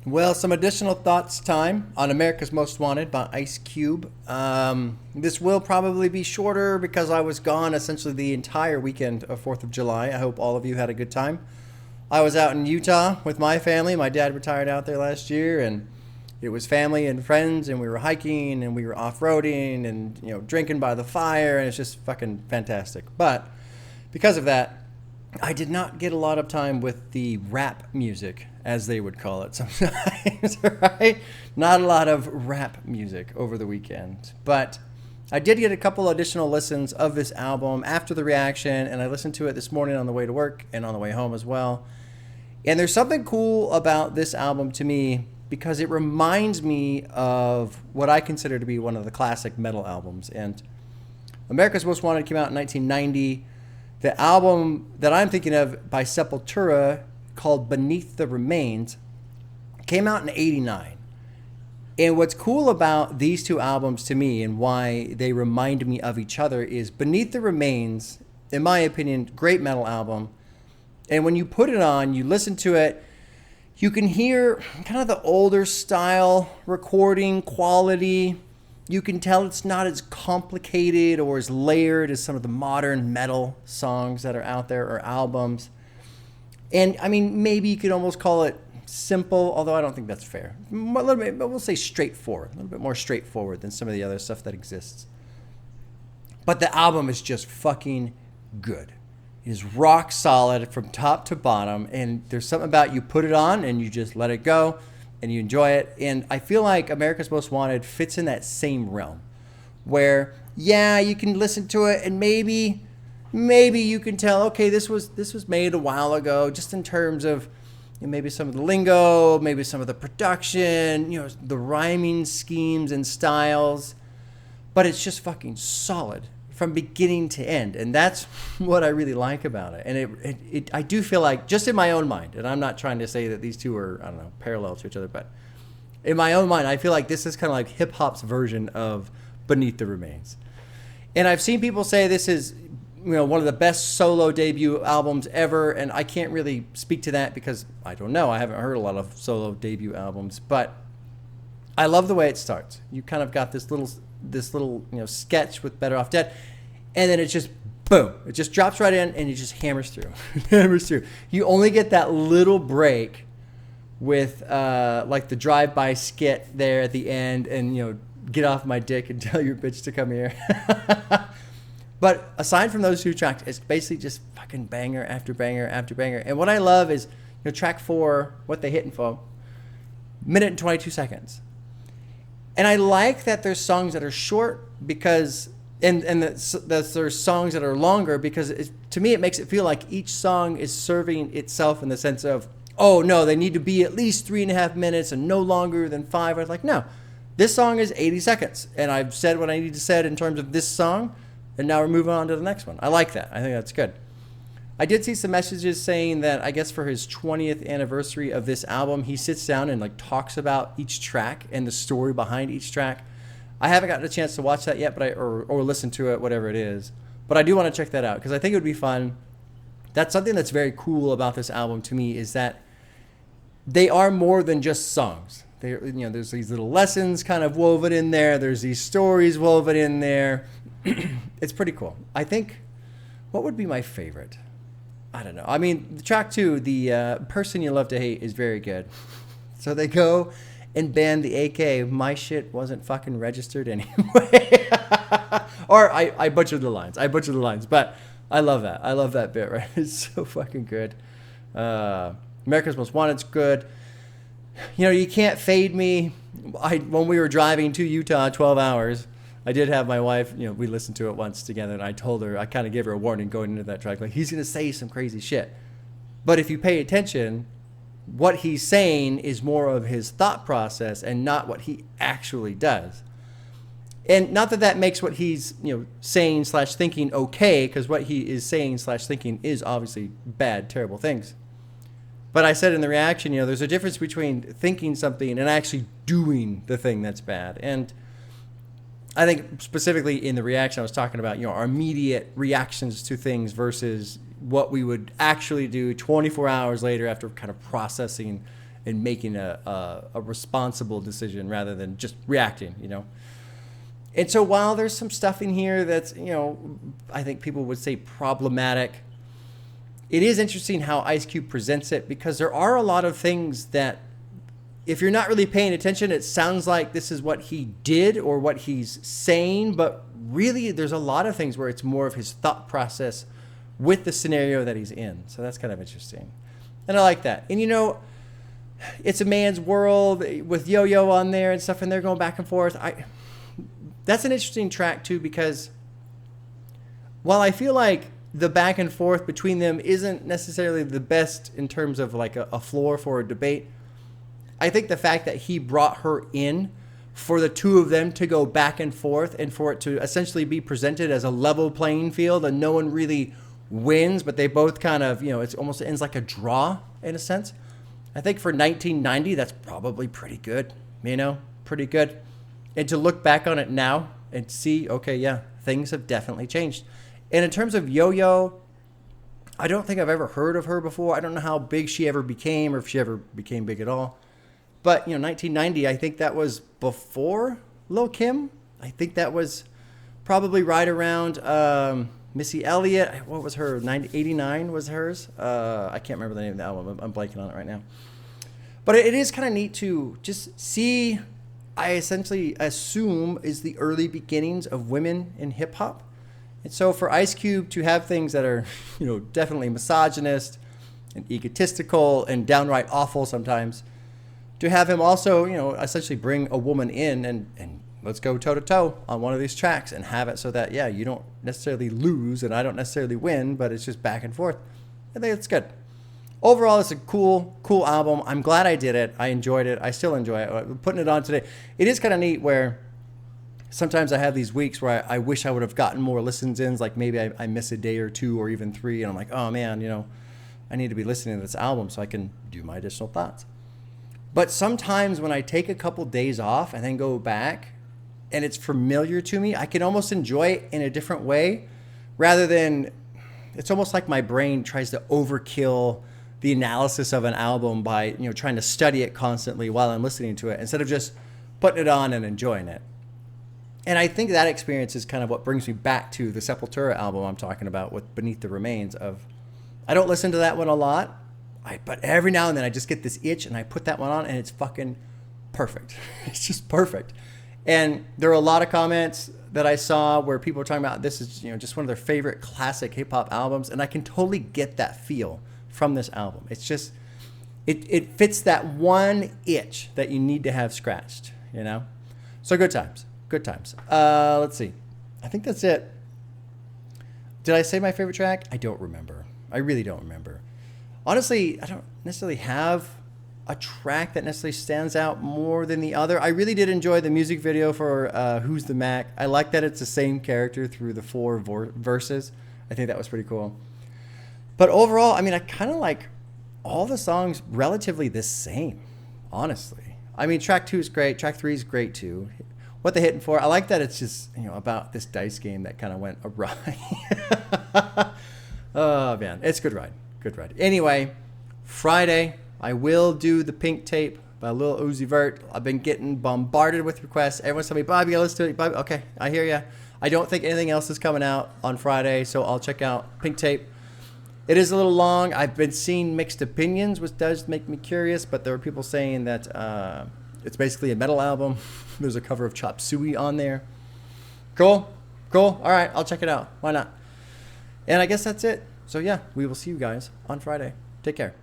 Well, some additional thoughts time on America's Most Wanted by Ice Cube. This will probably be shorter because I was gone essentially the entire weekend of 4th of July. I hope all of you had a good time. I was out in Utah with my family. My dad retired out there last year, and it was family and friends, and we were hiking, and we were off-roading, and drinking by the fire, and it's just fucking fantastic. But because of that, I did not get a lot of time with the rap music, as they would call it sometimes, right? Not a lot of rap music over the weekend. But I did get a couple additional listens of this album after the reaction, and I listened to it this morning on the way to work and on the way home as well. And there's something cool about this album to me because it reminds me of what I consider to be one of the classic metal albums. And America's Most Wanted came out in 1990. The album that I'm thinking of by Sepultura, called Beneath the Remains, came out in 89. And what's cool about these two albums to me and why they remind me of each other is Beneath the Remains, in my opinion, great metal album. And when you put it on, you listen to it, you can hear kind of the older style recording quality. You can tell it's not as complicated or as layered as some of the modern metal songs that are out there or albums. And I mean, maybe you could almost call it simple, although I don't think that's fair. A little bit, but we'll say straightforward, a little bit more straightforward than some of the other stuff that exists. But the album is just fucking good. It is rock solid from top to bottom, and there's something about you put it on and you just let it go. And you enjoy it. And I feel like America's Most Wanted fits in that same realm where, yeah, you can listen to it and maybe you can tell, okay, this was made a while ago, just in terms of maybe some of the lingo, maybe some of the production, the rhyming schemes and styles. But it's just fucking solid from beginning to end. And that's what I really like about it. And I do feel like, just in my own mind, and I'm not trying to say that these two are, I don't know, parallel to each other, but in my own mind, I feel like this is kind of like hip hop's version of Beneath the Remains. And I've seen people say this is, one of the best solo debut albums ever. And I can't really speak to that because I don't know. I haven't heard a lot of solo debut albums, but I love the way it starts. You kind of got this little sketch with Better Off Dead, and then it just boom, it just drops right in and it just hammers through. You only get that little break with like the drive-by skit there at the end, and get off my dick and tell your bitch to come here. But aside from those two tracks, it's basically just fucking banger after banger after banger. And what I love is track 4, What They Hittin' For, minute and 22 seconds. And I like that there's songs that are short because, and that there's songs that are longer because to me it makes it feel like each song is serving itself in the sense of, oh no, they need to be at least 3.5 minutes and no longer than 5. I was like, no, this song is 80 seconds. And I've said what I need to say in terms of this song, and now we're moving on to the next one. I like that. I think that's good. I did see some messages saying that I guess for his 20th anniversary of this album, he sits down and like talks about each track and the story behind each track. I haven't gotten a chance to watch that yet, but or listen to it, whatever it is. But I do want to check that out because I think it would be fun. That's something that's very cool about this album to me is that they are more than just songs. There's these little lessons kind of woven in there. There's these stories woven in there. It's pretty cool. I think, what would be my favorite? I don't know. I mean, track 2, the Person You Love to Hate, is very good. So they go and ban the AK. My shit wasn't fucking registered anyway. Or I butchered the lines. But I love that. I love that bit, right? It's so fucking good. America's Most Wanted's good. You Can't Fade Me. When we were driving to Utah 12 hours, I did have my wife, we listened to it once together, and I told her, I kind of gave her a warning going into that track, like, he's going to say some crazy shit. But if you pay attention, what he's saying is more of his thought process and not what he actually does. And not that makes what he's, saying / thinking okay, because what he is saying / thinking is obviously bad, terrible things. But I said in the reaction, there's a difference between thinking something and actually doing the thing that's bad. And I think specifically in the reaction I was talking about, our immediate reactions to things versus what we would actually do 24 hours later after kind of processing and making a responsible decision rather than just reacting, you know. And so while there's some stuff in here that's, you know, I think people would say problematic, it is interesting how Ice Cube presents it, because there are a lot of things that if you're not really paying attention, it sounds like this is what he did or what he's saying, but really there's a lot of things where it's more of his thought process with the scenario that he's in. So that's kind of interesting. And I like that. And you know, It's a Man's World with Yo-Yo on there and stuff, and they're going back and forth. That's an interesting track too, because while I feel like the back and forth between them isn't necessarily the best in terms of like a floor for a debate, I think the fact that he brought her in for the two of them to go back and forth and for it to essentially be presented as a level playing field and no one really wins, but they both kind of, you know, it almost ends like a draw in a sense. I think for 1990, that's probably pretty good, you know, pretty good. And to look back on it now and see, okay, yeah, things have definitely changed. And in terms of Yo-Yo, I don't think I've ever heard of her before. I don't know how big she ever became or if she ever became big at all. But, you know, 1990, I think that was before Lil' Kim. I think that was probably right around Missy Elliott. What was her? 89 was hers. I can't remember the name of the album. I'm blanking on it right now. But it is kind of neat to just see, I essentially assume, is the early beginnings of women in hip hop. And so for Ice Cube to have things that are, you know, definitely misogynist and egotistical and downright awful sometimes, to have him also, you know, essentially bring a woman in and let's go toe to toe on one of these tracks and have it so that, yeah, you don't necessarily lose and I don't necessarily win, but it's just back and forth. I think it's good. Overall, it's a cool album. I'm glad I did it. I enjoyed it. I still enjoy it. Putting it on today. It is kind of neat where sometimes I have these weeks where I wish I would have gotten more listens in. Like maybe I miss a day or two or even three. And I'm like, oh man, you know, I need to be listening to this album so I can do my additional thoughts. But sometimes when I take a couple days off and then go back and it's familiar to me, I can almost enjoy it in a different way rather than, it's almost like my brain tries to overkill the analysis of an album by, you know, trying to study it constantly while I'm listening to it instead of just putting it on and enjoying it. And I think that experience is kind of what brings me back to the Sepultura album I'm talking about with Beneath the Remains of, I don't listen to that one a lot, but every now and then I just get this itch and I put that one on and it's fucking perfect. It's just perfect. And there are a lot of comments that I saw where people were talking about this is, you know, just one of their favorite classic hip hop albums. And I can totally get that feel from this album. It's just, it fits that one itch that you need to have scratched, you know? So good times. Let's see. I think that's it. Did I say my favorite track? I don't remember. I really don't remember. Honestly, I don't necessarily have a track that necessarily stands out more than the other. I really did enjoy the music video for Who's the Mac. I like that it's the same character through the four verses. I think that was pretty cool. But overall, I mean, I kind of like all the songs relatively the same, honestly. I mean, track 2 is great. Track 3 is great too. What They Hitting For, I like that it's just, you know, about this dice game that kind of went awry. Oh, man. It's a good ride. Good ride. Anyway, Friday, I will do the Pink Tape by Lil Uzi Vert. I've been getting bombarded with requests. Everyone's telling me, Bobby, let's do it. Bobby, okay, I hear you. I don't think anything else is coming out on Friday, so I'll check out Pink Tape. It is a little long. I've been seeing mixed opinions, which does make me curious, but there are people saying that it's basically a metal album. There's a cover of Chop Suey on there. Cool. All right, I'll check it out. Why not? And I guess that's it. So yeah, we will see you guys on Friday. Take care.